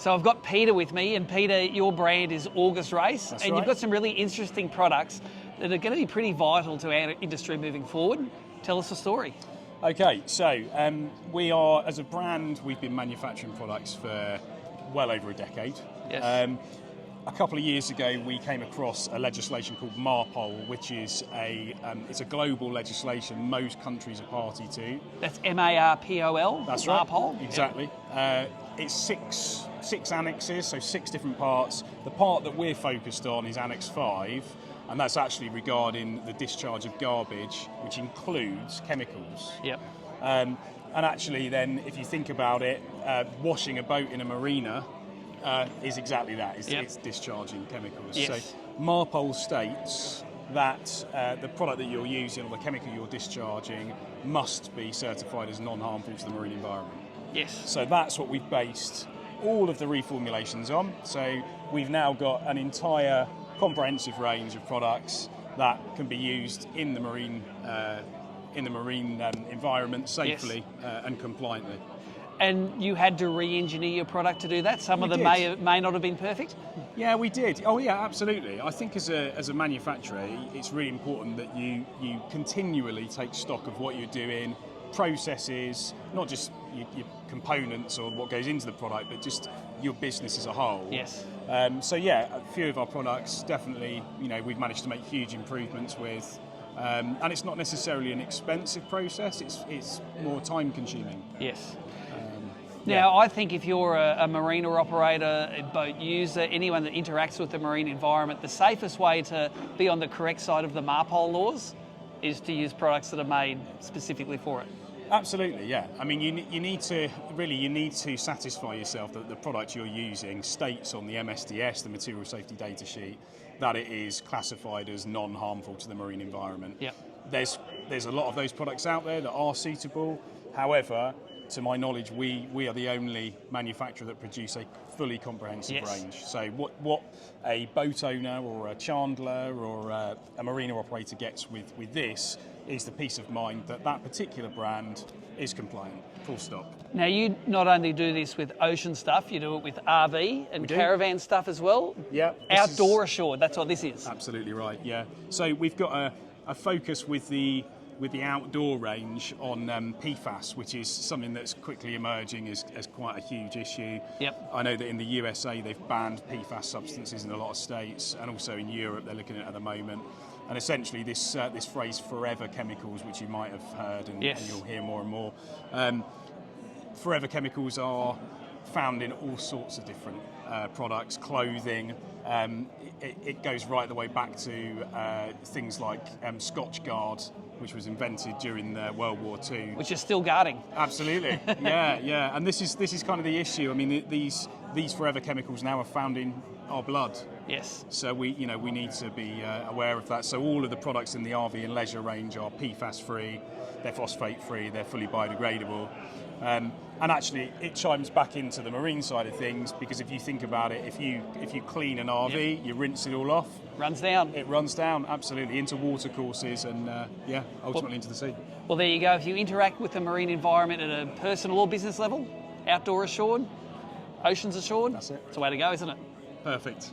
So I've got Peter with me, and Peter, your brand is August Race, That's and right. you've got some really interesting products that are going to be pretty vital to our industry moving forward. Tell us the story. Okay, so we are, as a brand, we've been manufacturing products for well over a decade. Yes. A couple of years ago, we came across a legislation called MARPOL, which is it's a global legislation most countries are party to. That's MARPOL? That's right. MARPOL? Exactly. It's six annexes, so 6 different parts. The part that we're focused on is Annex 5, and that's actually regarding the discharge of garbage, which includes chemicals. Yep. And actually then, if you think about it, washing a boat in a marina is exactly that. It's discharging chemicals. Yes. So MARPOL states that the product that you're using or the chemical you're discharging must be certified as non-harmful to the marine environment. Yes. So that's what we've based all of the reformulations on. So we've now got an entire comprehensive range of products that can be used in the marine environment safely and compliantly. And you had to re-engineer your product to do that? Some of them may not have been perfect? Yeah, we did. Oh yeah, absolutely. I think as a manufacturer, it's really important that you continually take stock of what you're doing, processes, not just your components or what goes into the product, but just your business as a whole. Yes. So yeah, a few of our products definitely, we've managed to make huge improvements with. And it's not necessarily an expensive process, it's more time consuming. Yes. Now, I think if you're a marina operator, a boat user, anyone that interacts with the marine environment, the safest way to be on the correct side of the MARPOL laws is to use products that are made specifically for it. Absolutely, yeah. I mean, you need to satisfy yourself that the product you're using states on the MSDS, the Material Safety Data Sheet, that it is classified as non-harmful to the marine environment. Yep. There's a lot of those products out there that are suitable. However, to my knowledge, we are the only manufacturer that produce a fully comprehensive range. So what a boat owner or a chandler or a marina operator gets with this is the peace of mind that that particular brand is compliant, full stop. Now, you not only do this with ocean stuff, you do it with RV and caravan stuff as well. Yeah. Outdoor assured, that's what this is. Absolutely right, yeah. So we've got a focus with the outdoor range on PFAS, which is something that's quickly emerging as quite a huge issue. Yep. I know that in the USA they've banned PFAS substances in a lot of states, and also in Europe they're looking at the moment. And essentially this phrase "forever chemicals," which you might have heard and you'll hear more and more. Forever chemicals are found in all sorts of different products, clothing. It goes right the way back to things like Scotch Guard, which was invented during World War II. Which is still guarding. Absolutely, yeah. And this is kind of the issue. I mean, these forever chemicals now are found in our blood. Yes. So we need to be aware of that. So all of the products in the RV and leisure range are PFAS free, they're phosphate free, they're fully biodegradable. And actually, it chimes back into the marine side of things, because if you think about it, if you clean an RV, you rinse it all off. Runs down. It runs down, absolutely, into water courses and ultimately into the sea. Well, there you go. If you interact with the marine environment at a personal or business level, outdoor assured, oceans assured, That's it. it's the way to go, isn't it? Perfect.